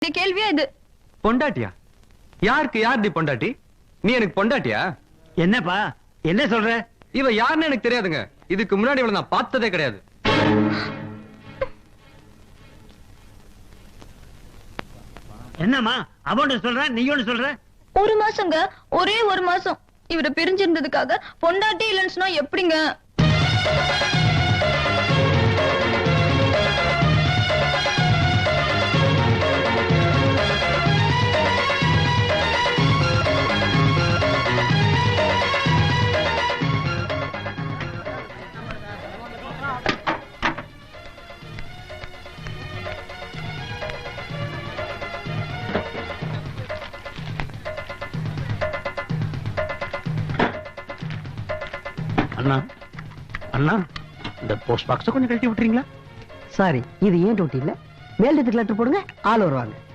கேட்ட கேள்வியா இது? பொண்டாட்டியா? யாருக்கு யாருடி பொண்டாட்டி? நீ எனக்கு பொண்டாட்டியா? என்னப்பா என்ன சொல்ற? இவ யாருன்னு எனக்கு தெரியாதுங்க. இதுக்கு முன்னாடி இவளை நான் பார்த்ததே கிடையாது. என்னம்மா அவன் சொல்ற நீ ஒண்ணு சொல்ற? ஒரு மாசங்க, ஒரே ஒரு மாசம். இவரை பிரிஞ்சிருந்ததுக்காக பொண்டாட்டி இல்லைன்னு சொன்னா எப்படிங்க? அண்ணா அண்ணா இந்த போஸ்ட் பாக்ஸ கொஞ்சம் கழட்டி விட்டுறீங்களா? சாரி, இது ஏன் டியூட்டி இல்ல. மேல் லெட்டர் போடுங்க, ஆள் வருவாங்க.